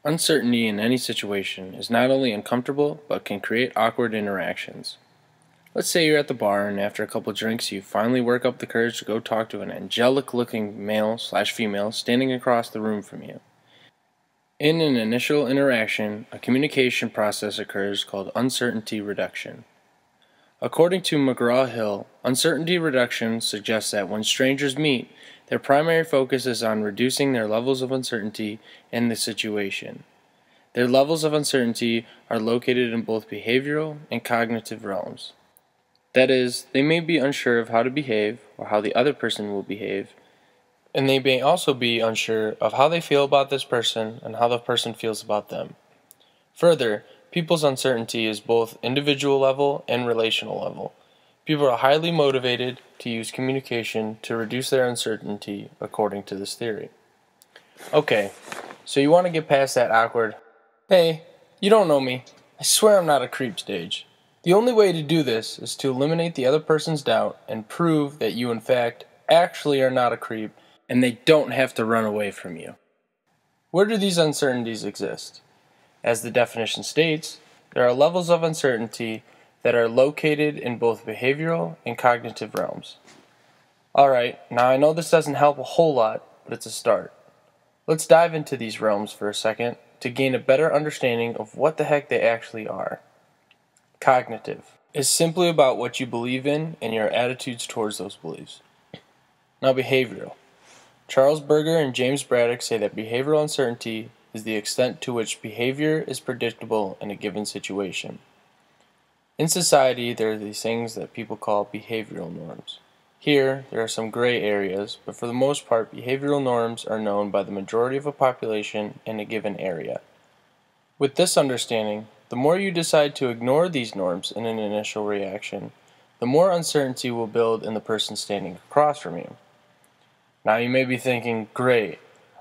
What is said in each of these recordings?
Uncertainty in any situation is not only uncomfortable, but can create awkward interactions. Let's say you're at the bar and after a couple drinks you finally work up the courage to go talk to an angelic-looking male/female standing across the room from you. In an initial interaction, a communication process occurs called uncertainty reduction. According to McGraw-Hill, uncertainty reduction suggests that when strangers meet, their primary focus is on reducing their levels of uncertainty in the situation. Their levels of uncertainty are located in both behavioral and cognitive realms. That is, they may be unsure of how to behave or how the other person will behave, and they may also be unsure of how they feel about this person and how the person feels about them. Further, people's uncertainty is both individual level and relational level. People are highly motivated to use communication to reduce their uncertainty, according to this theory. Okay, so you want to get past that awkward, "Hey, you don't know me. I swear I'm not a creep" stage. The only way to do this is to eliminate the other person's doubt and prove that you in fact actually are not a creep and they don't have to run away from you. Where do these uncertainties exist? As the definition states, there are levels of uncertainty that are located in both behavioral and cognitive realms. Alright, now I know this doesn't help a whole lot, but it's a start. Let's dive into these realms for a second to gain a better understanding of what the heck they actually are. Cognitive is simply about what you believe in and your attitudes towards those beliefs. Now behavioral. Charles Berger and James Braddock say that behavioral uncertainty is the extent to which behavior is predictable in a given situation. In society, there are these things that people call behavioral norms. Here, there are some gray areas, but for the most part, behavioral norms are known by the majority of a population in a given area. With this understanding, the more you decide to ignore these norms in an initial reaction, the more uncertainty will build in the person standing across from you. Now you may be thinking, great,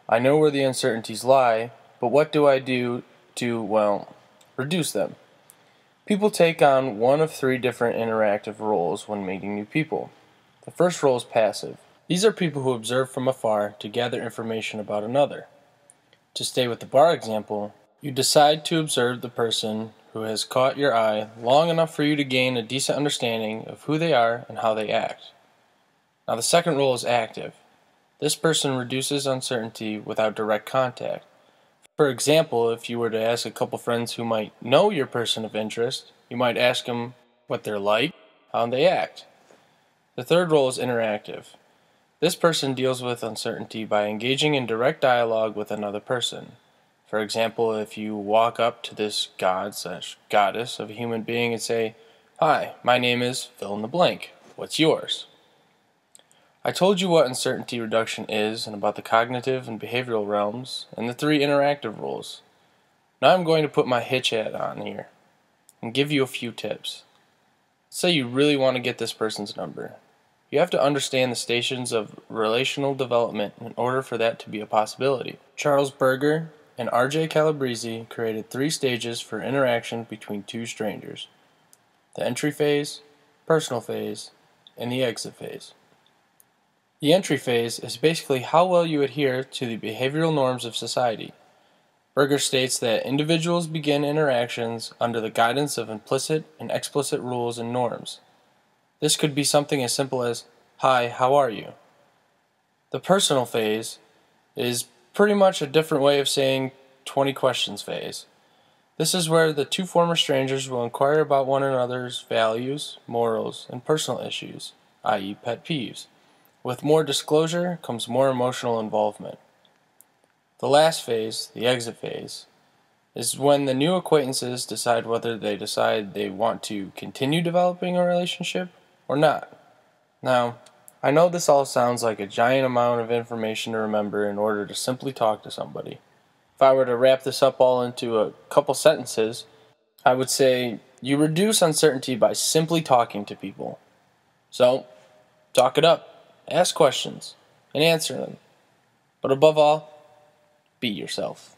I know where the uncertainties lie, but what do I do to, reduce them? People take on one of three different interactive roles when meeting new people. The first role is passive. These are people who observe from afar to gather information about another. To stay with the bar example, you decide to observe the person who has caught your eye long enough for you to gain a decent understanding of who they are and how they act. Now the second role is active. This person reduces uncertainty without direct contact. For example, if you were to ask a couple friends who might know your person of interest, you might ask them what they're like, how they act. The third role is interactive. This person deals with uncertainty by engaging in direct dialogue with another person. For example, if you walk up to this god/goddess of a human being and say, "Hi, my name is fill in the blank. What's yours?" I told you what uncertainty reduction is and about the cognitive and behavioral realms and the three interactive roles. Now I'm going to put my hitch hat on here and give you a few tips. Say you really want to get this person's number. You have to understand the stations of relational development in order for that to be a possibility. Charles Berger and R.J. Calabrese created 3 stages for interaction between two strangers: the entry phase, personal phase, and the exit phase. The entry phase is basically how well you adhere to the behavioral norms of society. Berger states that individuals begin interactions under the guidance of implicit and explicit rules and norms. This could be something as simple as, "Hi, how are you?" The personal phase is pretty much a different way of saying 20 questions phase. This is where the two former strangers will inquire about one another's values, morals, and personal issues, i.e. pet peeves. With more disclosure comes more emotional involvement. The last phase, the exit phase, is when the new acquaintances decide whether they want to continue developing a relationship or not. Now, I know this all sounds like a giant amount of information to remember in order to simply talk to somebody. If I were to wrap this up all into a couple sentences, I would say you reduce uncertainty by simply talking to people. So, talk it up. Ask questions and answer them. But above all, be yourself.